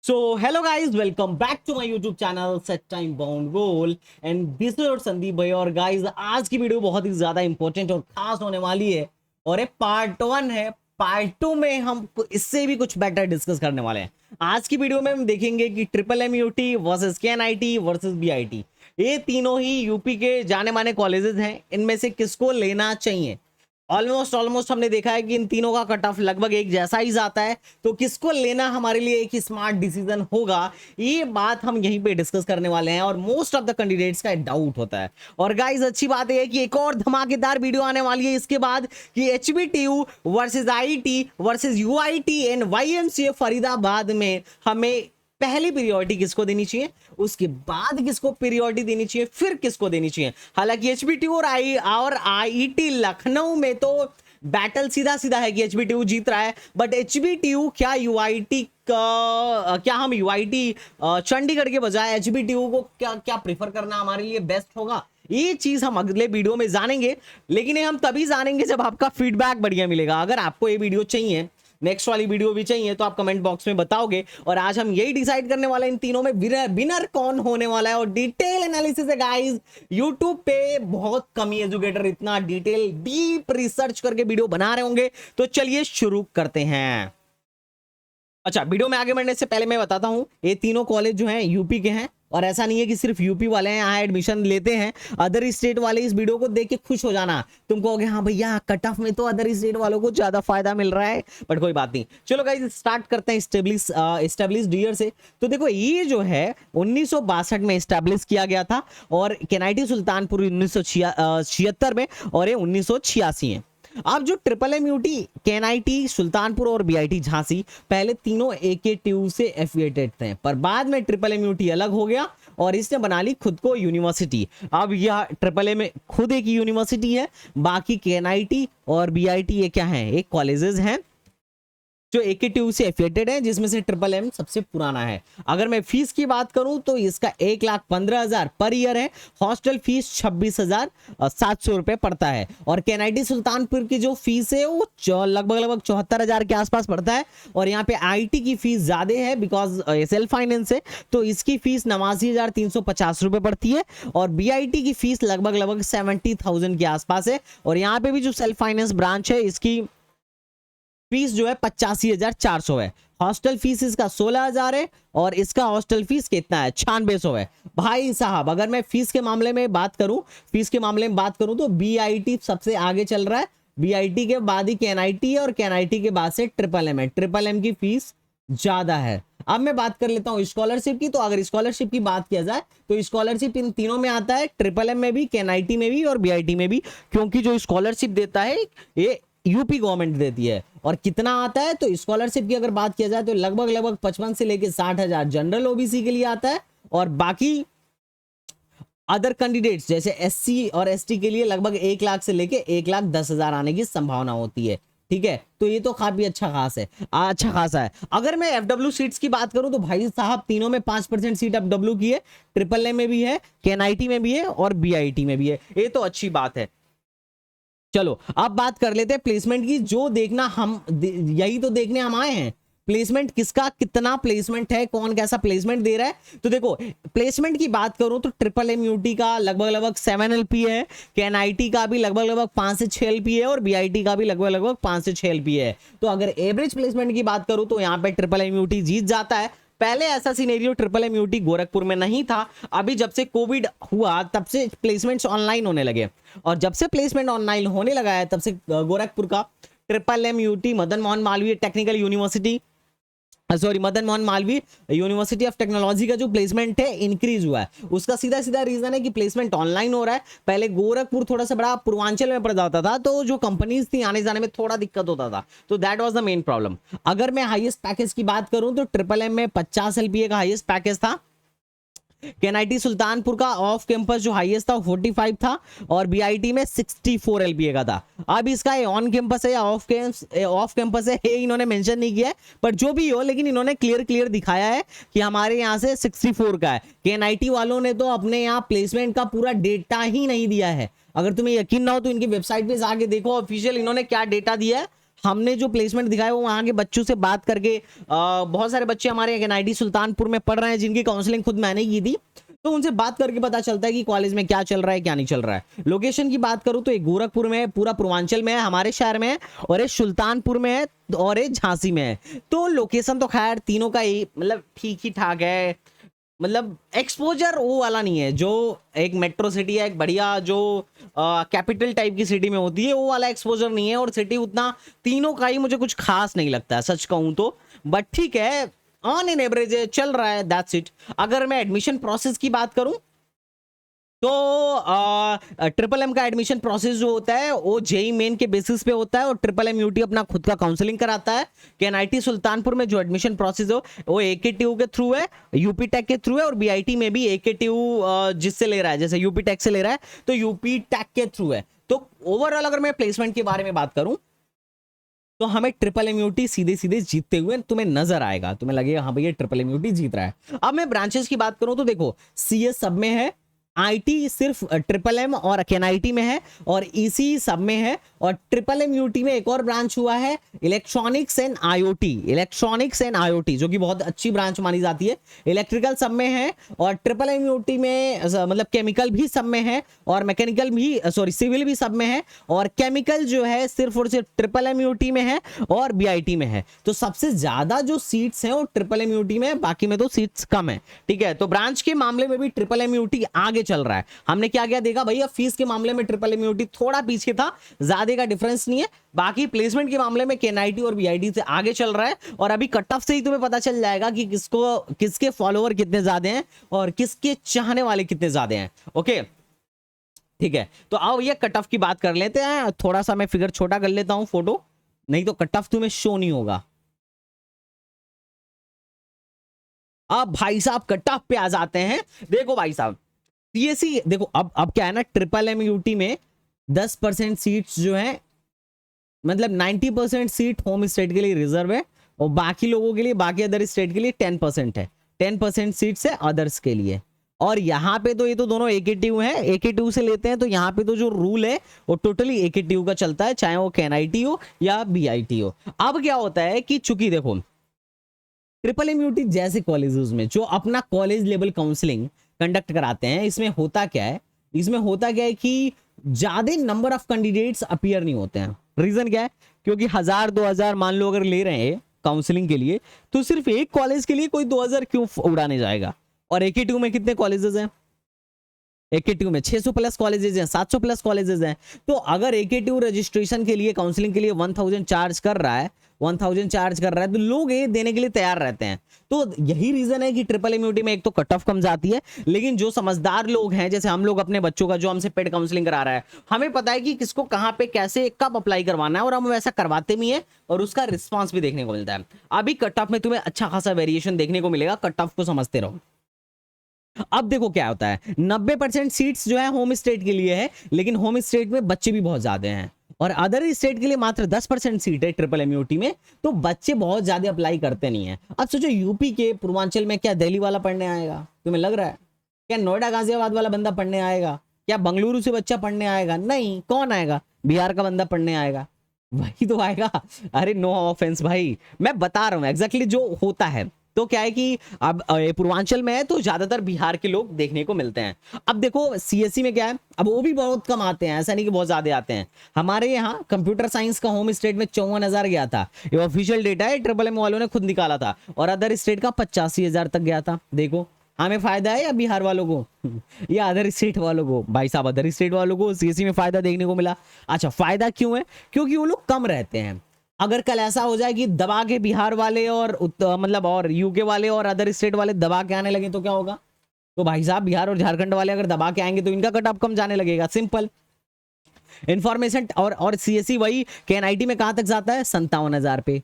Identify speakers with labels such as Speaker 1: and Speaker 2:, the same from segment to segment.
Speaker 1: So hello guys, welcome back to my YouTube channel Set Time Bound Goal and this is your Sandeep भाई। और guys आज की video बहुत ही ज्यादा important और खास होने वाली है और ये पार्ट 1 है। पार्ट 2 में हम इससे भी कुछ बेटर डिस्कस करने वाले हैं। आज की वीडियो में हम देखेंगे कि ट्रिपल एमयूटी वर्सेस केएनआईटी वर्सेस बीआईटी, ये तीनों ही यूपी के जाने माने कॉलेजेस हैं, इनमें से किसको लेना चाहिए। ऑलमोस्ट हमने देखा है कि इन तीनों का कट ऑफ लगभग एक जैसा ही जाता है, तो किसको लेना हमारे लिए एक स्मार्ट डिसीजन होगा, ये बात हम यहीं पे डिस्कस करने वाले हैं। और मोस्ट ऑफ द कैंडिडेट्स का डाउट होता है। और गाइस अच्छी बात है कि एक और धमाकेदार वीडियो आने वाली है इसके बाद कि HBTU versus IT versus UIT and YMCA Faridabad में हमें पहली प्रियोरिटी किसको देनी चाहिए, उसके बाद किसको प्रियोरिटी देनी चाहिए, फिर किसको देनी चाहिए। हालांकि एचबीटीयू और आईटी लखनऊ में तो बैटल सीधा सीधा है कि एचबीटीयू जीत रहा है, बट एचबीटीयू क्या यूआईटी का, क्या हम यूआईटी चंडीगढ़ के बजाय एचबीटीयू को क्या प्रेफर करना हमारे लिए बेस्ट होगा, ये चीज हम अगले वीडियो में जानेंगे। लेकिन ये हम तभी जानेंगे जब आपका फीडबैक बढ़िया मिलेगा। अगर आपको ये वीडियो चाहिए, नेक्स्ट वाली वीडियो भी चाहिए, तो आप कमेंट बॉक्स में बताओगे। और आज हम यही डिसाइड करने वाले हैं इन तीनों में विनर कौन होने वाला है। और डिटेल एनालिसिस है गाइस, यूट्यूब पे बहुत कम ही एजुकेटर इतना डिटेल डीप रिसर्च करके वीडियो बना रहे होंगे। तो चलिए शुरू करते हैं। अच्छा, वीडियो में आगे बढ़ने से पहले मैं बताता हूं, ये तीनों कॉलेज जो हैं यूपी के हैं। और ऐसा नहीं है कि सिर्फ यूपी वाले हैं यहाँ एडमिशन लेते हैं, अदर स्टेट वाले इस वीडियो को देख के खुश हो जाना। तुम कहोगे हाँ भैया कट ऑफ में तो अदर स्टेट वालों को ज्यादा फायदा मिल रहा है, बट कोई बात नहीं। चलो गाइस स्टार्ट करते हैं एस्टेब्लिश्ड ईयर से। तो देखो ये जो है 1962 में एस्टेब्लिश किया गया था और केएनआईटी सुल्तानपुर 1976 में और ये 1986 है। अब जो ट्रिपल एमयूटी, केएनआईटी सुल्तानपुर और बीआईटी झांसी पहले तीनों एकेटीयू से एफिलिएटेड थे, पर बाद में ट्रिपल एमयूटी अलग हो गया और इसने बना ली खुद को यूनिवर्सिटी। अब यह ट्रिपल एम खुद एक यूनिवर्सिटी है, बाकी केएनआईटी और बीआईटी ये क्या है, एक कॉलेजेस हैं जो एकेटीयू से एफिलिएटेड है, जिसमें से ट्रिपल एम सबसे पुराना है। अगर मैं फीस की बात करूं तो इसका 1,15,000 पर ईयर है। हॉस्टल फीस 26,700 रुपए पड़ता है। और केएनआईटी सुल्तानपुर की जो फीस है वो लगभग 74,000 के आसपास पड़ता है। और यहाँ पे आईटी की फीस ज्यादा है बिकॉज सेल्फ फाइनेंस है, तो इसकी फीस 89,350 रुपए पड़ती है। और बीआईटी की फीस लगभग 70,000 के आसपास है। और यहाँ पे भी जो सेल्फ फाइनेंस ब्रांच है इसकी फीस जो है 85,400 है। हॉस्टल फीस इसका 16,000 है और इसका हॉस्टल फीस कितना है, 9600 है। भाई साहब अगर मैं फीस के मामले में बात करूं तो बीआईटी सबसे आगे चल रहा है। बीआईटी के बाद ही केएनआईटी है और केएनआईटी के बाद से ट्रिपल एम है। ट्रिपल एम की फीस ज्यादा है। अब मैं बात कर लेता हूं स्कॉलरशिप की। तो अगर स्कॉलरशिप की बात किया जाए तो स्कॉलरशिप इन तीनों में आता है, ट्रिपल एम में भी, केएनआईटी में भी और बीआईटी में भी, क्योंकि जो स्कॉलरशिप देता है ये यूपी गवर्नमेंट देती है। और कितना आता है तो स्कॉलरशिप की अगर बात किया जाए तो लगभग 55 से लेके 60,000 जनरल ओबीसी के लिए आता है और बाकी अदर कैंडिडेट्स जैसे एससी और एसटी के लिए लगभग 1 लाख से लेके 1,10,000 आने की संभावना होती है। ठीक है, तो ये तो काफी अच्छा खासा है। अगर मैं एफडब्ल्यू सीट्स की बात करूं तो भाई साहब तीनों में 5% सीट एफडब्ल्यू की है, ट्रिपल ए में भी है, केएनआईटी में भी है और बीआईटी में भी है। ये तो अच्छी बात है। चलो अब बात कर लेते हैं प्लेसमेंट की। जो देखना हम यही तो देखने हम आए हैं, प्लेसमेंट किसका कितना प्लेसमेंट है, कौन कैसा प्लेसमेंट दे रहा है। तो देखो प्लेसमेंट की बात करूं तो ट्रिपल एमयूटी का लगभग 7 एलपी है, केएनआईटी का भी लगभग 5 से 6 एलपी है और बीआईटी का भी लगभग 5 से 6 एलपी है। तो अगर एवरेज प्लेसमेंट की बात करूं तो यहाँ पे ट्रिपल एमयूटी जीत जाता है। पहले ऐसा सिनेरियो ट्रिपल एमयूटी गोरखपुर में नहीं था, अभी जब से कोविड हुआ तब से प्लेसमेंट्स ऑनलाइन होने लगे और जब से प्लेसमेंट ऑनलाइन होने लगा है तब से गोरखपुर का triple MUT Madan Mohan Malaviya technical university Madan Mohan Malaviya university of technology का जो प्लेसमेंट है इंक्रीज हुआ है। उसका सीधा रीजन है कि प्लेसमेंट ऑनलाइन हो रहा है। पहले गोरखपुर थोड़ा सा बड़ा पूर्वांचल में पड़ जाता था, तो जो कंपनीज थी आने जाने में थोड़ा दिक्कत होता था, तो that was the main problem. अगर मैं हाईएस्ट पैकेज की बात करूं तो ट्रिपल एम में 50 एलपीए का हाईएस्ट पैकेज था। केएनआईटी सुल्तानपुर का ऑफ कैंपस जो हाईएस्ट था 45 था और बीआईटी में 64 एलपीए का था। अब इसका ऑन कैंपस है या ऑफ कैंपस है ये इन्होंने मेंशन नहीं किया है, पर जो भी हो लेकिन इन्होंने क्लियर दिखाया है कि हमारे यहाँ से 64 का है। केएनआईटी वालों ने तो अपने यहाँ प्लेसमेंट का पूरा डेटा ही नहीं दिया है। अगर तुम्हें यकीन ना हो तो इनकी वेबसाइट पे जाके देखो ऑफिशियल इन्होंने क्या डेटा दिया है। हमने जो प्लेसमेंट दिखाया वो वहाँ के बच्चों से बात करके, बहुत सारे बच्चे हमारे एनआईटी सुल्तानपुर में पढ़ रहे हैं जिनकी काउंसलिंग खुद मैंने की थी, तो उनसे बात करके पता चलता है कि कॉलेज में क्या चल रहा है क्या नहीं चल रहा है। लोकेशन की बात करूं तो एक गोरखपुर में है, पूरा पूर्वांचल में है, हमारे शहर में है, और एक सुल्तानपुर में है, और एक झांसी में है। तो लोकेशन तो खैर तीनों का ही मतलब ठीक ही ठाक है, मतलब एक्सपोजर वो वाला नहीं है जो एक मेट्रो सिटी है, एक बढ़िया जो कैपिटल टाइप की सिटी में होती है, वो वाला एक्सपोजर नहीं है। और सिटी उतना तीनों का ही मुझे कुछ खास नहीं लगता है सच कहूं तो, बट ठीक है, ऑन एन एवरेज चल रहा है, दैट्स इट। अगर मैं एडमिशन प्रोसेस की बात करूं तो ट्रिपल एम का एडमिशन प्रोसेस जो होता है वो जेई मेन के बेसिस पे होता है, और ट्रिपल एम यूटी अपना खुद का काउंसलिंग कराता है। कि एनआईटी सुल्तानपुर में जो एडमिशन प्रोसेस हो वो एकेटीयू के थ्रू है, यूपी टेक के थ्रू है, और बीआईटी में भी एकेटीयू जिससे ले रहा है, जैसे यूपी टेक से ले रहा है तो यूपी टेक के थ्रू है। तो ओवरऑल अगर मैं प्लेसमेंट के बारे में बात करूं तो हमें ट्रिपल एमयूटी सीधे सीधे जीतते हुए तुम्हें नजर आएगा, तुम्हें लगेगा हाँ भैया ट्रिपल एमयूटी जीत रहा है। अब मैं ब्रांचेस की बात करूं तो देखो, सीएस सब में है, आईटी सिर्फ ट्रिपल एम और केएनआईटी में है, और ईसी सब में है, और ट्रिपल एम यूटी में एक और ब्रांच हुआ है electronics and IoT, electronics and IoT जो कि बहुत अच्छी ब्रांच मानी जाती है। इलेक्ट्रिकल सब में है, और ट्रिपल एम यूटी में मतलब केमिकल भी सब में है, और मैकेनिकल भी सॉरी सिविल भी सब में है, और केमिकल जो है सिर्फ और सिर्फ ट्रिपल एम यूटी में है और बीआईटी में है। तो सबसे ज्यादा जो सीट्स हैं वो ट्रिपल एम यूटी में है, बाकी में तो सीट्स कम है। ठीक है, तो ब्रांच के मामले में भी ट्रिपल एम यूटी आगे चल रहा है। हमने क्या क्या देखा भैया, फीस के मामले में ट्रिपल एम यूटी थोड़ा पीछे था, ज्यादा का डिफरेंस नहीं है। बाकी प्लेसमेंट के मामले में केएनआईटी और बीआईटी से आगे चल रहा है, और अभी कट ऑफ से ही तुम्हें पता चल जाएगा कि किसके फॉलोअर कितने ज्यादा हैं और किसके चाहने वाले कितने ज्यादा हैं। ओके ठीक है, तो आओ ये कट ऑफ की बात कर लेते हैं। थोड़ा सा मैं फिगर छोटा कर लेता हूं फोटो, नहीं तो कट ऑफ तुम्हें शो नहीं होगा। अब भाई साहब कट ऑफ पे आ जाते हैं। देखो भाई साहब, सीएससी देखो, अब क्या है ना, ट्रिपल एम यूटी में 10% सीट्स जो है, मतलब 90% सीट होम स्टेट के लिए रिजर्व है, और बाकी लोगों के लिए, बाकी अदर स्टेट के लिए 10% है, 10% सीट्स है अदर्स के लिए। और यहाँ पे तो ये तो दोनों एकेटीयू है, एकेटीयू से लेते हैं, तो यहाँ पे तो जो रूल है वो टोटली एकेटीयू का चलता है, चाहे वो केएनआईटी हो या बीआईटी हो। अब क्या होता है कि चूंकि देखो ट्रिपल एमयूटी जैसे कॉलेजेस में जो अपना कॉलेज लेवल काउंसलिंग कंडक्ट कराते हैं, इसमें होता क्या है, इसमें होता क्या है कि ज्यादा नंबर ऑफ कैंडिडेट्स अपीयर नहीं होते हैं। रीजन क्या है, क्योंकि 1000-2000 मान लो अगर ले रहे हैं काउंसलिंग के लिए, तो सिर्फ एक कॉलेज के लिए कोई 2000 क्यों उड़ाने जाएगा। और एकेटीयू में कितने कॉलेजेस हैं, एकेटीयू में 600 प्लस कॉलेजेस हैं, 700 प्लस कॉलेजेस हैं। तो अगर एकेटीयू रजिस्ट्रेशन के लिए काउंसलिंग के लिए 1000 चार्ज कर रहा है, 1000 चार्ज कर रहा है, तो लोग ये देने के लिए तैयार रहते हैं। तो यही रीजन है कि ट्रिपल एमयूटी में एक तो कट ऑफ कम जाती है, लेकिन जो समझदार लोग हैं, जैसे हम लोग अपने बच्चों का जो हमसे पेड काउंसलिंग करा रहा है, हमें पता है कि किसको कहां पे कैसे कब अप्लाई करवाना है, और हम वैसा करवाते भी हैं, और उसका रिस्पॉन्स भी देखने को मिलता है। अभी कट ऑफ में तुम्हें अच्छा खासा वेरिएशन देखने को मिलेगा, कट ऑफ को समझते रहो। अब देखो क्या होता है, 90% सीट्स जो है होम स्टेट के लिए है, लेकिन होम स्टेट में बच्चे भी बहुत ज्यादा हैं, और अदर स्टेट के लिए मात्र 10% सीट है ट्रिपल एमयूटी में, तो बच्चे बहुत ज्यादा अप्लाई करते नहीं है। अब सोचो यूपी के पूर्वांचल में क्या दिल्ली वाला पढ़ने आएगा, तुम्हें लग रहा है? क्या नोएडा गाजियाबाद वाला बंदा पढ़ने आएगा? क्या बंगलुरु से बच्चा पढ़ने आएगा? नहीं, कौन आएगा? बिहार का बंदा पढ़ने आएगा, वही तो आएगा। अरे नो ऑफेंस भाई, मैं बता रहा हूँ एग्जैक्टली जो होता है। तो क्या है कि अब पूर्वांचल में है तो ज्यादातर बिहार के लोग देखने को मिलते हैं। अब देखो सीएससी में क्या है, अब वो भी बहुत कम आते हैं, ऐसा नहीं कि बहुत ज्यादा आते हैं। हमारे यहाँ कंप्यूटर साइंस का होम स्टेट में 54,000 गया था, ये ऑफिशियल डेटा है, ट्रिपल एम वालों ने खुद निकाला था, और अदर स्टेट का 85,000 तक गया था। देखो हमें फायदा है या बिहार वालों को या अदर स्टेट वालों को? भाई साहब अदर स्टेट वालों को सीएससी में फायदा देखने को मिला। अच्छा, फायदा क्यों है? क्योंकि वो लोग कम रहते हैं। अगर कल ऐसा हो जाए कि दबा के बिहार वाले और मतलब और यूके वाले और अदर स्टेट वाले दबा के आने लगे तो क्या होगा? तो भाई साहब बिहार और झारखंड वाले अगर दबा के आएंगे तो इनका कट ऑफ कम जाने लगेगा, सिंपल इंफॉर्मेशन। और सीएससी वही केएनआईटी में कहां तक जाता है? 57,000 पे।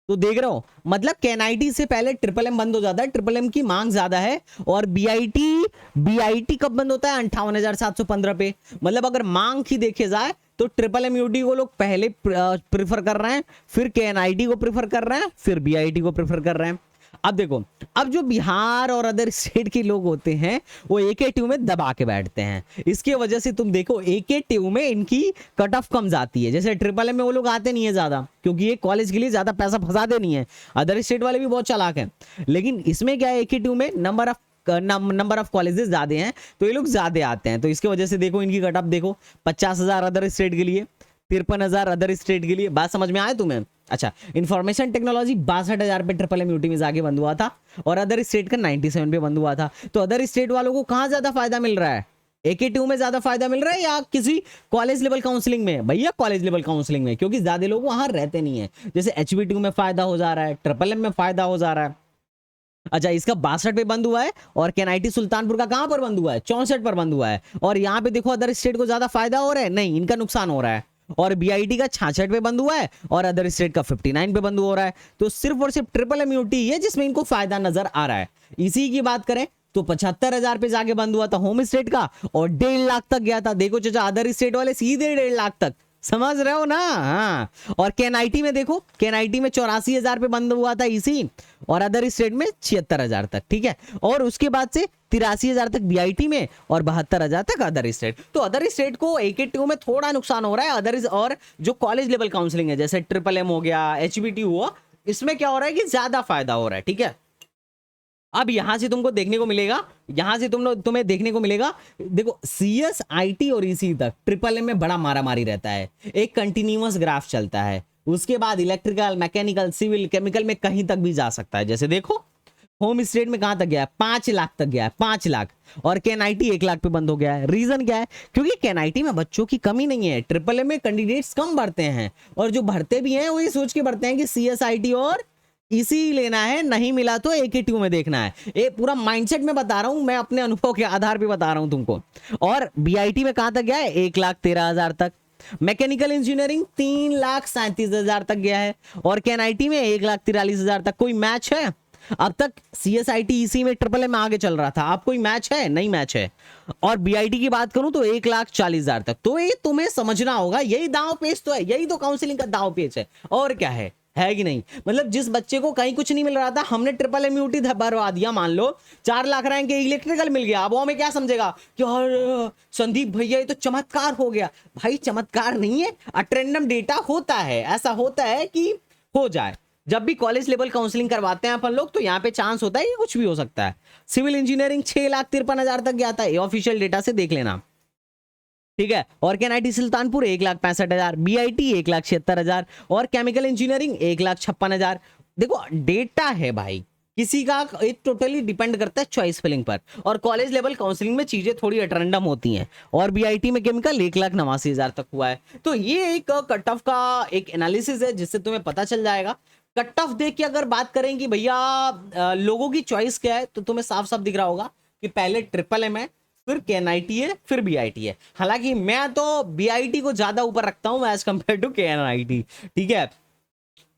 Speaker 1: तो देख रहे हो, मतलब केएनआईटी से पहले ट्रिपल एम बंद हो जाता है, ट्रिपल एम की मांग ज्यादा है। और बीआईटी कब बंद होता है? 58,715 पे। मतलब अगर मांग की देखे जाए तो ट्रिपल एम यूटी को लोग पहले प्रिफर कर रहे हैं, फिर केएनआईटी को प्रिफर कर रहे हैं, फिर बीआईटी को प्रिफर कर रहे हैं। अब देखो, अब जो बिहार और अदर स्टेट के लोग होते हैं वो AKTU में दबा के बैठते हैं। इसकी वजह से तुम देखो AKTU में इनकी कट ऑफ कम जाती है। जैसे ट्रिपल में वो लोग आते नहीं है ज्यादा, क्योंकि ये कॉलेज के लिए ज्यादा पैसा फंसाते नहीं है। अदर स्टेट वाले भी बहुत चालाक हैं, लेकिन इसमें क्या है AKTU में नंबर ऑफ कॉलेजेस ज्यादा हैं, तो ये लोग ज्यादा आते हैं। तो इसकी वजह से देखो इनकी कट ऑफ देखो 50,000 अदर स्टेट के लिए, 53,000 अदर स्टेट के लिए। बात समझ में आए तुम्हें? अच्छा, इंफॉर्मेशन टेक्नोलॉजी 62,000 पे ट्रिपल में जाके बंद हुआ था, और अदर स्टेट का 97 पे बंद हुआ था। तो अदर स्टेट वालों को कहां ज्यादा फायदा मिल रहा है? AKTU में ज्यादा फायदा मिल रहा है या किसी कॉलेज लेवल काउंसलिंग में? भैया कॉलेज लेवल काउंसलिंग में, क्योंकि ज्यादा लोग वहां रहते नहीं है। जैसे HBTU में फायदा हो जा रहा है, ट्रिपल में फायदा हो जा रहा है। अच्छा, इसका 62 पे बंद हुआ है, और KNIT सुल्तानपुर का कहां पर बंद हुआ है? 64 पर बंद हुआ है। और यहाँ पे देखो अदर स्टेट को ज्यादा फायदा हो रहा है? नहीं, इनका नुकसान हो रहा है। और BIT का 66 पे बंद हुआ है, और अदर स्टेट का 59 पे बंद हो रहा है। तो सिर्फ और सिर्फ ट्रिपल है जिसमें इनको फायदा नजर आ रहा है। इसी की बात करें तो 75,000 पे जाके बंद हुआ था होम स्टेट का, और 1.5 लाख तक गया था। देखो चाचा, अदर स्टेट वाले सीधे 1.5 लाख तक, समझ रहे हो ना? हाँ। और KNIT में देखो, KNIT में 84,000 पे बंद हुआ था इसी, और अदर स्टेट में 76,000 तक, ठीक है। और उसके बाद से 83,000 तक BIT में, और 72,000 तक अदर स्टेट। तो अदर स्टेट को AKTU में थोड़ा नुकसान हो रहा है। अदर और जो कॉलेज लेवल काउंसलिंग है, जैसे ट्रिपल हो गया, HBTU हुआ, इसमें क्या हो रहा है कि ज्यादा फायदा हो रहा है, ठीक है। अब यहां से तुमको देखने को मिलेगा, यहां से तुम्हें देखने को मिलेगा, देखो CS IT और EC तक ट्रिपल में बड़ा मारामारी रहता है, एक कंटिन्यूअस ग्राफ चलता है। उसके बाद इलेक्ट्रिकल, मैकेनिकल, सिविल, केमिकल में कहीं तक भी जा सकता है। जैसे देखो होम स्टेट में कहां तक गया है? 5 लाख तक गया है, 5 लाख। और KNIT 1 लाख पे बंद हो गया है। रीजन क्या है? क्योंकि KNIT में बच्चों की कमी नहीं है, ट्रिपल में कैंडिडेट्स कम बढ़ते हैं, और जो भरते भी हैं वही सोच के भरते हैं कि CS IT और इसी लेना है, नहीं मिला तो AKTU में देखना है। ये पूरा माइंडसेट में बता रहा हूं, मैं अपने अनुभव के आधार पे बता रहा हूं तुमको। और BIT में कहां तक गया है? 1,13,000 तक। मैकेनिकल इंजीनियरिंग 3,37,000 तक गया है, और KNIT में 1,43,000 तक। कोई मैच है? अब तक CS IT EC में ट्रिपल में आगे चल रहा था, अब कोई मैच है? नहीं मैच है। और BIT की बात करूं तो 1,40,000 तक। तो ये तुम्हें समझना होगा, यही दांव पेच तो है, यही तो काउंसलिंग का दांव पेच है, और क्या है कि नहीं? मतलब जिस बच्चे को कहीं कुछ नहीं मिल रहा था, हमने ट्रिपल MUT भरवा दिया, मान लो 4 लाख रैंक के इलेक्ट्रिकल मिल गया। अब वो हमें क्या समझेगा कि यार संदीप भैया ये तो चमत्कार हो गया। भाई चमत्कार नहीं है, अटेंडम डेटा होता है, ऐसा होता है कि हो जाए। जब भी कॉलेज लेवल काउंसलिंग करवाते हैं अपन लोग, तो यहाँ पे चांस होता है कि कुछ भी हो सकता है। सिविल इंजीनियरिंग 6,53,000 तक गया था, ये ऑफिशियल डेटा से देख लेना, ठीक है। और KNIT सुल्तानपुर 1,65,000, BIT 1,76,000, और केमिकल इंजीनियरिंग 1,56,000। देखो डेटा है भाई, किसी का एक टोटली डिपेंड करता है चॉइस फिलिंग पर, और कॉलेज लेवल काउंसलिंग में चीजें थोड़ी अटरंडम होती हैं। और BIT में केमिकल 1,89,000 तक हुआ है। तो ये एक कट ऑफ का एक एनालिसिस है, जिससे तुम्हें पता चल जाएगा। कट ऑफ देख के अगर बात करें कि भैया लोगों की चॉइस क्या है, तो तुम्हें साफ साफ दिख रहा होगा कि पहले ट्रिपल M है, फिर KNIT है, फिर BIT है। हालांकि मैं तो BIT को ज्यादा ऊपर रखता हूं एज कंपेयर टू KNIT, ठीक है।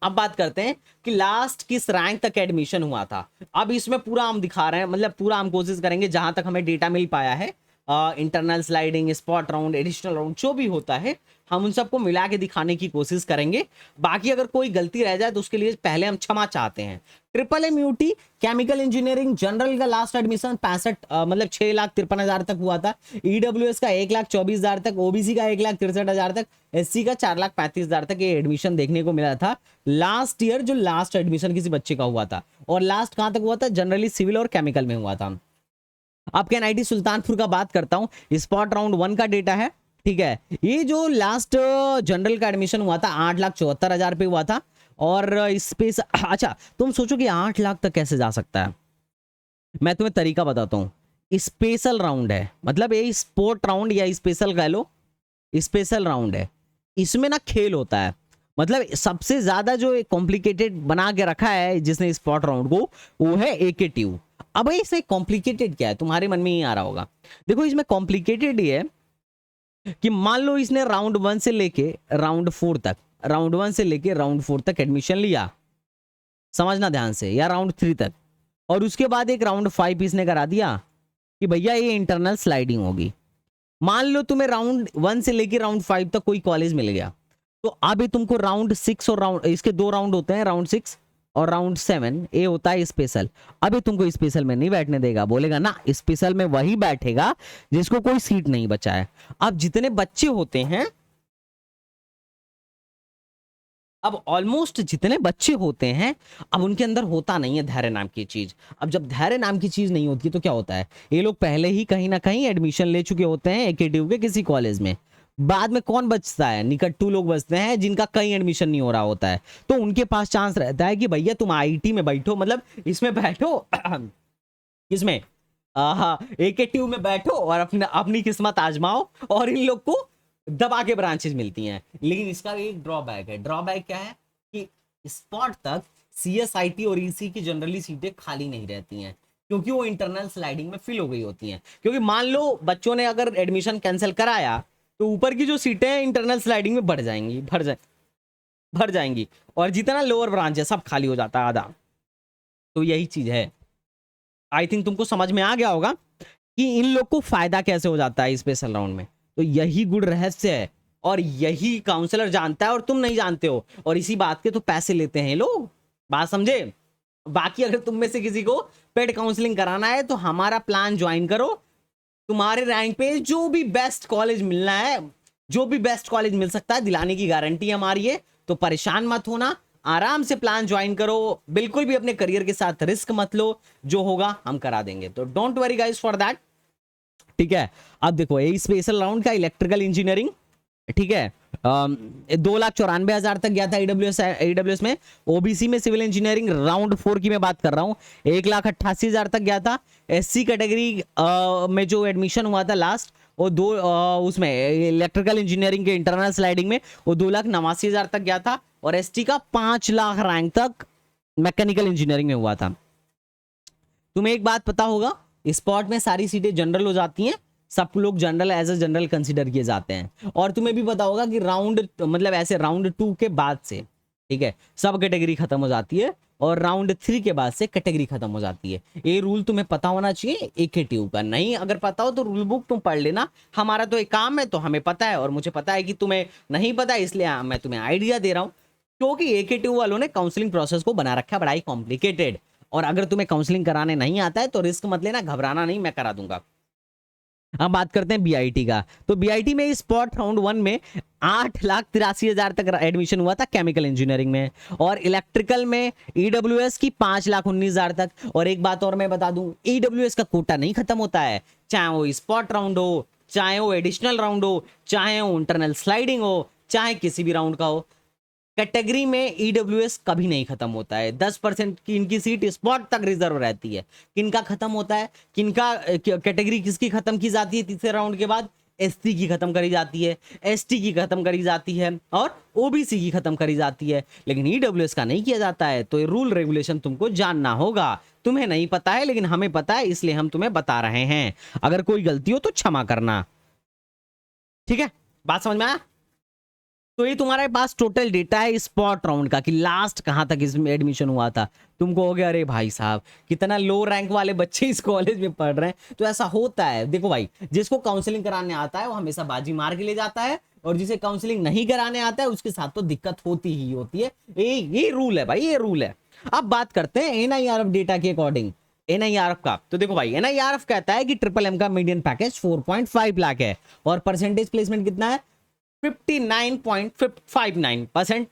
Speaker 1: अब बात करते हैं कि लास्ट किस रैंक तक एडमिशन हुआ था। अब इसमें पूरा हम दिखा रहे हैं, मतलब पूरा हम कोशिश करेंगे जहां तक हमें डेटा मिल पाया है, internal sliding, spot round, additional round, जो भी होता है हम उन सबको मिला के दिखाने की कोशिश करेंगे। बाकी अगर कोई गलती रह जाए तो उसके लिए पहले हम क्षमा चाहते हैं। Triple MUT chemical engineering general का लास्ट एडमिशन 6,53,000 तक हुआ था। EWS का 1,24,000 तक, OBC का 1,63,000 तक, SC का 4,35,000 तक ये एडमिशन देखने को मिला था लास्ट ईयर, जो लास्ट एडमिशन किसी बच्चे का हुआ था। और लास्ट कहां तक हुआ था? जनरली सिविल और केमिकल में हुआ था। अब KNIT सुल्तानपुर का बात करता हूं, स्पॉट राउंड 1 का डेटा है, ठीक है। ये जो लास्ट जनरल का एडमिशन हुआ था 8,74,000 पे हुआ था। और स्पेस, अच्छा तुम सोचो कि 8 लाख तक कैसे जा सकता है? मैं तुम्हें तरीका बताता हूं। स्पेशल राउंड है, मतलब ये स्पोर्ट राउंड या स्पेशल कह लो, स्पेशल राउंड है। इसमें ना खेल होता है, मतलब सबसे ज्यादा जो कॉम्प्लिकेटेड बना के रखा है जिसने स्पॉट राउंड को, वो है AKTU। अब इसमें कॉम्प्लिकेटेड क्या है, तुम्हारे मन में ही आ रहा होगा। देखो इसमें कॉम्प्लिकेटेड ये है कि मान लो इसने राउंड 1 से लेके राउंड 4 तक, राउंड 1 से लेके राउंड 4 तक एडमिशन लिया, समझना ध्यान से, या राउंड 3 तक, और उसके बाद एक राउंड 5 इसने करा दिया कि भैया ये इंटरनल स्लाइडिंग होगी। मान लो तुम्हें राउंड 1 से लेके राउंड 5 तक कोई कॉलेज मिल गया, तो अभी तुमको राउंड 6 और राउंड, इसके 2 राउंड होते हैं, राउंड 6 और राउंड 7 ए होता है स्पेशल। अभी तुमको स्पेशल में नहीं बैठने देगा, बोलेगा ना स्पेशल में वही बैठेगा जिसको कोई सीट नहीं बचा है। अब जितने बच्चे होते हैं, अब ऑलमोस्ट जितने बच्चे होते हैं, अब उनके अंदर होता नहीं है धैर्य नाम की चीज। अब जब धैर्य नाम की चीज नहीं होती तो क्या होता है, ये लोग पहले ही कहीं ना कहीं एडमिशन ले चुके होते हैं एकेटीयू के किसी कॉलेज में। बाद में कौन बचता है, निकट्टू लोग बचते हैं जिनका कहीं एडमिशन नहीं हो रहा होता है, तो उनके पास चांस रहता है कि भैया तुम आईटी में बैठो, मतलब इसमें बैठो किसमें, एकेटीयू में बैठो और अपने अपनी किस्मत आजमाओ, और इन लोग को दबा के ब्रांचेस मिलती हैं। लेकिन इसका एक ड्रॉबैक है। ड्रॉबैक क्या है कि स्पॉट तक सीएसआईटी और ईसी की जनरली सीटें खाली नहीं रहती हैं, क्योंकि वो इंटरनल स्लाइडिंग में फिल हो गई होती हैं। क्योंकि मान लो बच्चों ने अगर एडमिशन कैंसिल कराया तो ऊपर की जो सीटें हैं इंटरनल स्लाइडिंग में बढ़ जाएंगी, भर जाएंगी, और जितना लोअर ब्रांच है सब खाली हो जाता है आधा। तो यही चीज है। आई थिंक तुमको समझ में आ गया होगा कि इन लोग को फायदा कैसे हो जाता है स्पेशल राउंड में। तो यही गुड़ रहस्य है, और यही काउंसलर जानता है और तुम नहीं जानते हो, और इसी बात के तो पैसे लेते हैं लोग। बात समझे। बाकी अगर तुम में से किसी को पेड काउंसलिंग कराना है तो हमारा प्लान ज्वाइन करो। तुम्हारे रैंक पे जो भी बेस्ट कॉलेज मिलना है, जो भी बेस्ट कॉलेज मिल सकता है, दिलाने की गारंटी हमारी है। तो परेशान मत होना, आराम से प्लान ज्वाइन करो, बिल्कुल भी अपने करियर के साथ रिस्क मत लो, जो होगा हम करा देंगे। तो don't worry guys for that, ठीक है। अब देखो ये स्पेशल राउंड का इलेक्ट्रिकल इंजीनियरिंग, ठीक है, 2,94,000 तक गया था ईडब्ल्यूएस में। ओबीसी में सिविल इंजीनियरिंग राउंड 4 की मैं बात कर रहा हूँ, 1,88,000 तक गया था। एससी कैटेगरी में जो एडमिशन हुआ था लास्ट, वो उसमें इलेक्ट्रिकल इंजीनियरिंग के इंटरनल स्लाइडिंग में वो 2,89,000 तक गया था। और एसटी का 5 लाख रैंक तक मैकेनिकल इंजीनियरिंग में हुआ था। तुम्हें एक बात पता होगा, स्पॉट में सारी सीटें जनरल हो जाती हैं, सब लोग general as a general consider किए जाते हैं। और तुम्हें भी पता होगा कि राउंड मतलब ऐसे राउंड 2 के बाद से, ठीक है, सब कैटेगरी खत्म हो जाती है, और राउंड 3 के बाद से कैटेगरी खत्म हो जाती है। ये रूल तुम्हें पता होना चाहिए एकेटीयू का। नहीं अगर पता हो तो रूल बुक तुम पढ़ लेना। हमारा तो एक काम है, तो हमें पता है, और मुझे पता है कि तुम्हें नहीं पता है, इसलिए मैं तुम्हें आइडिया दे रहा हूँ। क्योंकि एकेटीयू वालों ने काउंसलिंग प्रोसेस को बना रखा है बड़ा ही कॉम्प्लिकेटेड, और अगर तुम्हें काउंसलिंग कराने नहीं आता है तो रिस्क मत लेना, घबराना नहीं, मैं करा दूंगा। अब बात करते हैं बीआईटी का। तो बीआईटी में स्पॉट राउंड 1 में 8,83,000 तक एडमिशन हुआ था केमिकल इंजीनियरिंग में, और इलेक्ट्रिकल में ईडब्ल्यूएस की 5,19,000 तक। और एक बात और मैं बता दूं, ईडब्ल्यूएस का कोटा नहीं खत्म होता है, चाहे वो स्पॉट राउंड हो, चाहे वो एडिशनल राउंड हो, चाहे वो इंटरनल स्लाइडिंग हो, चाहे किसी भी राउंड का हो। कैटेगरी में ईडब्ल्यूएस कभी नहीं खत्म होता है। 10% की इनकी सीट स्पॉट तक रिजर्व रहती है। किनका खत्म होता है, किनका कैटेगरी किसकी खत्म की जाती है तीसरे राउंड के बाद, एससी की खत्म करी जाती है, एसटी की खत्म करी जाती है, और ओबीसी की खत्म करी जाती है, लेकिन ईडब्ल्यूएस का नहीं किया जाता है। तो ये रूल रेगुलेशन तुमको जानना होगा। तुम्हें नहीं पता है लेकिन हमें पता है, इसलिए हम तुम्हें बता रहे हैं। अगर कोई गलती हो तो क्षमा करना, ठीक है। बात समझ में आया। तो ये तुम्हारे पास टोटल डेटा है स्पॉट राउंड का कि लास्ट कहां तक इसमें एडमिशन हुआ था। तुमको हो गया अरे भाई साहब कितना लो रैंक वाले बच्चे इस कॉलेज में पढ़ रहे हैं। तो ऐसा होता है। देखो भाई, जिसको काउंसलिंग कराने आता है वो हमेशा बाजी मार के ले जाता है, और जिसे काउंसलिंग नहीं कराने आता है उसके साथ तो दिक्कत होती ही होती है। ये रूल है भाई, ये रूल है। अब बात करते हैं एनआईआरएफ डेटा के अकॉर्डिंग एनआईआरएफ का। तो देखो भाई, एनआईआरएफ कहता है कि ट्रिपल एम का मीडियन पैकेज 4.5 लाख है, और परसेंटेज प्लेसमेंट कितना है, 59.59%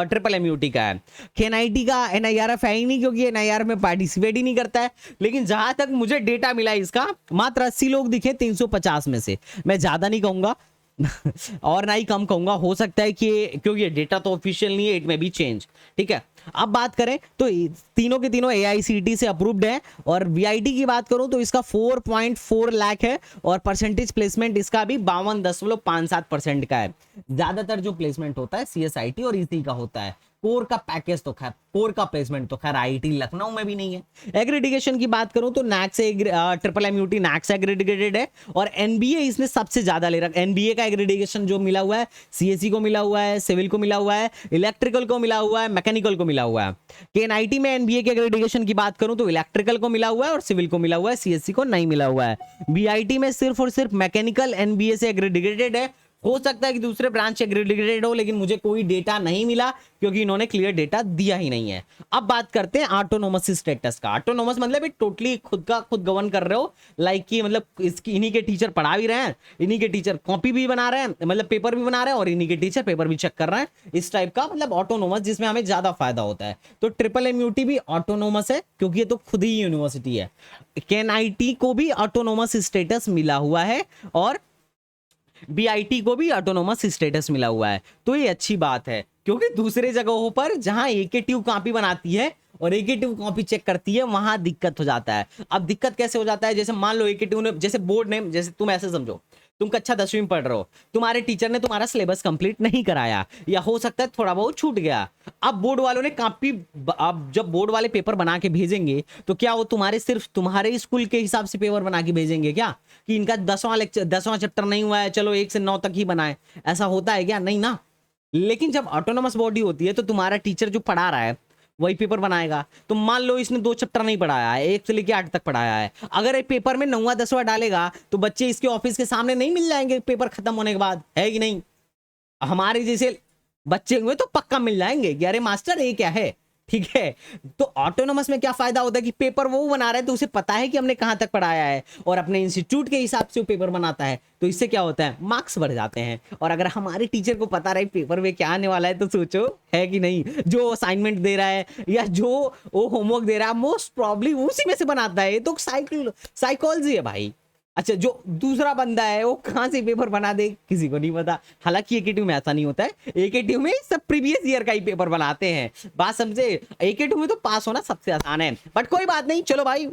Speaker 1: ट्रिपल एमयूटी का है। केएनआईटी का एनआईआरएफ है ही नहीं, क्योंकि एनआईआरएफ में पार्टिसिपेट ही नहीं करता है। लेकिन जहां तक मुझे डेटा मिला इसका, मात्र 80 लोग दिखे 350 में से। मैं ज्यादा नहीं कहूंगा और ना ही कम कहूंगा, हो सकता है कि क्योंकि ये डेटा तो ऑफिशियल नहीं है, इट में बी चेंज, ठीक है। अब बात करें तो तीनों के तीनों एआईसीटी से अप्रूव्ड है। और वीआईटी की बात करूं तो इसका 4.4 लाख है, और परसेंटेज प्लेसमेंट इसका भी 52.57% का है। ज्यादातर जो प्लेसमेंट होता है सीएसआईटी और ईसी का होता है। कोर का पैकेज तो खैर, कोर का प्लेसमेंट तो खैर आईटी लखनऊ में भी नहीं है। एग्रीडिकेशन की बात करूं तो नैक से ट्रिपल एमयूटी नैक से एग्रीडिकेटेड है, और एनबीए इसने सबसे ज्यादा ले रखा। एनबीए का एग्रीडिकेशन जो मिला हुआ है, सीएससी को मिला हुआ है, सिविल को मिला हुआ है, इलेक्ट्रिकल को मिला हुआ है, मैकेनिकल को मिला हुआ है। केएनआईटी में एनबीए के एग्रीडिकेशन की बात करूं तो इलेक्ट्रिकल को मिला हुआ है और सिविल को मिला हुआ है, सीएससी को नहीं मिला हुआ है। बीआईटी में सिर्फ और सिर्फ मैकेनिकल एनबीए से एग्रीडिकेटेड है। हो सकता है कि दूसरे ब्रांच एग्रीगेटेड हो, लेकिन मुझे कोई डेटा नहीं मिला क्योंकि इन्होंने क्लियर डेटा दिया ही नहीं है। अब बात करते हैं ऑटोनोमस स्टेटस का। ऑटोनोमस मतलब टोटली खुद का खुद गवर्न कर रहे हो, लाइक कि मतलब इसकी इन्हीं के टीचर पढ़ा भी रहे हैं, इन्हीं के टीचर कॉपी भी बना रहे हैं, मतलब पेपर भी बना रहे हैं, और इन्हीं के टीचर पेपर भी चेक कर रहे हैं। इस टाइप का मतलब ऑटोनोमस, जिसमें हमें ज्यादा फायदा होता है। तो ट्रिपल एमयूटी भी ऑटोनोमस है क्योंकि ये तो खुद ही यूनिवर्सिटी है। केएनआईटी को भी ऑटोनोमस स्टेटस मिला हुआ है और बीआईटी को भी ऑटोनोमस स्टेटस मिला हुआ है। तो ये अच्छी बात है, क्योंकि दूसरे जगहों पर जहां एकेटीयू कॉपी बनाती है और एकेटीयू कॉपी चेक करती है, वहां दिक्कत हो जाता है। अब दिक्कत कैसे हो जाता है, जैसे मान लो एकेटीयू ने, जैसे बोर्ड ने, जैसे तुम ऐसे समझो, तुम कक्षा 10वीं में पढ़ रहे हो, तुम्हारे टीचर ने तुम्हारा सिलेबस कंप्लीट नहीं कराया, या हो सकता है थोड़ा बहुत छूट गया। अब बोर्ड वालों ने कॉपी, अब जब बोर्ड वाले पेपर बना के भेजेंगे तो क्या वो तुम्हारे सिर्फ तुम्हारे स्कूल के हिसाब से पेपर बना के भेजेंगे क्या, कि इनका 10वां चैप्टर नहीं हुआ है, चलो 1 से 9 तक ही बनाए? ऐसा होता है क्या? नहीं ना। लेकिन जब ऑटोनोमस बॉडी होती है तो तुम्हारा टीचर जो पढ़ा रहा है वही पेपर बनाएगा। तो मान लो इसने 2 चैप्टर नहीं पढ़ाया है, 1 से लेके 8 तक पढ़ाया है, अगर एक पेपर में 9वां 10वां डालेगा तो बच्चे इसके ऑफिस के सामने नहीं मिल जाएंगे पेपर खत्म होने के बाद, है कि नहीं? हमारे जैसे बच्चे हुए तो पक्का मिल जाएंगे कि अरे मास्टर ये क्या है, ठीक है। तो ऑटोनोमस में क्या फायदा होता है कि पेपर वो बना रहा है तो उसे पता है कि हमने कहां तक पढ़ाया है, और अपने इंस्टीट्यूट के हिसाब से वो पेपर बनाता है। तो इससे क्या होता है, मार्क्स बढ़ जाते हैं। और अगर हमारे टीचर को पता रहे पेपर में क्या आने वाला है, तो सोचो, है कि नहीं, जो असाइनमेंट दे रहा है या जो वो होमवर्क दे रहा है, मोस्ट प्रॉब्ली उसी में से बनाता है। ये तो साइकोलॉजी है भाई। अच्छा, जो दूसरा बंदा है वो कहां से पेपर बना दे किसी को नहीं पता। हालांकि एकेटीयू में ऐसा नहीं होता है, एकेटीयू में सब प्रीवियस ईयर का ही पेपर बनाते हैं, बात समझे। एकेटीयू में तो पास होना सबसे आसान है, बट कोई बात नहीं, चलो भाई,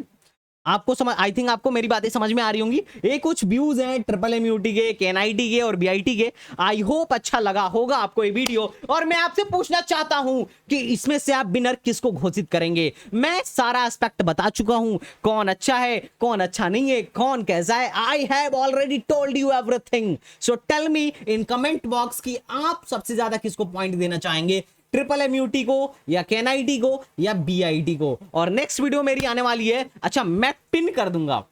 Speaker 1: आपको समझ, आई थिंक आपको मेरी बातें समझ में आ रही होंगी। ये कुछ व्यूज हैं ट्रिपल एमयूटी के, केएनआईटी के और बीआईटी के। आई होप अच्छा लगा होगा आपको ये वीडियो। और मैं आपसे पूछना चाहता हूं कि इसमें से आप विनर किसको घोषित करेंगे? मैं सारा एस्पेक्ट बता चुका हूं, कौन अच्छा है, कौन अच्छा नहीं है, कौन कैसा है। I have already told you everything. So tell me in comment box कि आप सबसे ज्यादा किसको पॉइंट देना चाहेंगे, ट्रिपल एमयूटी को या केएनआईटी को या बीआईटी को। और नेक्स्ट वीडियो मेरी आने वाली है, अच्छा मैं पिन कर दूंगा,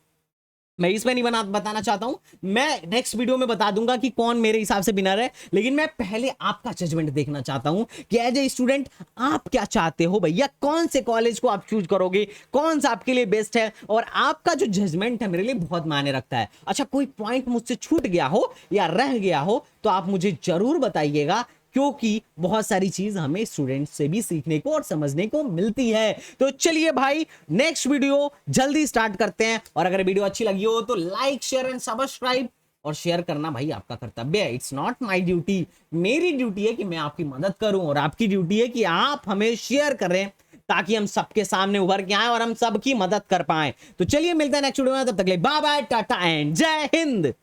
Speaker 1: मैं इसमें नहीं बताना चाहता हूं, मैं नेक्स्ट वीडियो में बता दूंगा कि कौन मेरे हिसाब से विनर है। लेकिन मैं पहले आपका जजमेंट देखना चाहता हूं कि एज ए स्टूडेंट आप क्या चाहते हो भैया, कौन से कॉलेज को आप चूज करोगे, कौन सा आपके लिए बेस्ट है। और आपका जो जजमेंट है मेरे लिए बहुत मायने रखता है। अच्छा, कोई पॉइंट मुझसे छूट गया हो या रह गया हो तो आप मुझे जरूर बताइएगा, क्योंकि बहुत सारी चीज हमें स्टूडेंट से भी सीखने को और समझने को मिलती है। तो चलिए भाई, नेक्स्ट वीडियो जल्दी स्टार्ट करते हैं। और अगर वीडियो अच्छी लगी हो तो लाइक, शेयर एंड सब्सक्राइब, और शेयर करना भाई आपका कर्तव्य है, इट्स नॉट माय ड्यूटी। मेरी ड्यूटी है कि मैं आपकी मदद करूं, और आपकी ड्यूटी है कि आप हमें शेयर करें, ताकि हम सबके सामने उभर के आए और हम सबकी मदद कर पाए। तो चलिए मिलते हैं नेक्स्ट वीडियो में, तब तक के लिए बाय बाय, टाटा एंड जय हिंद।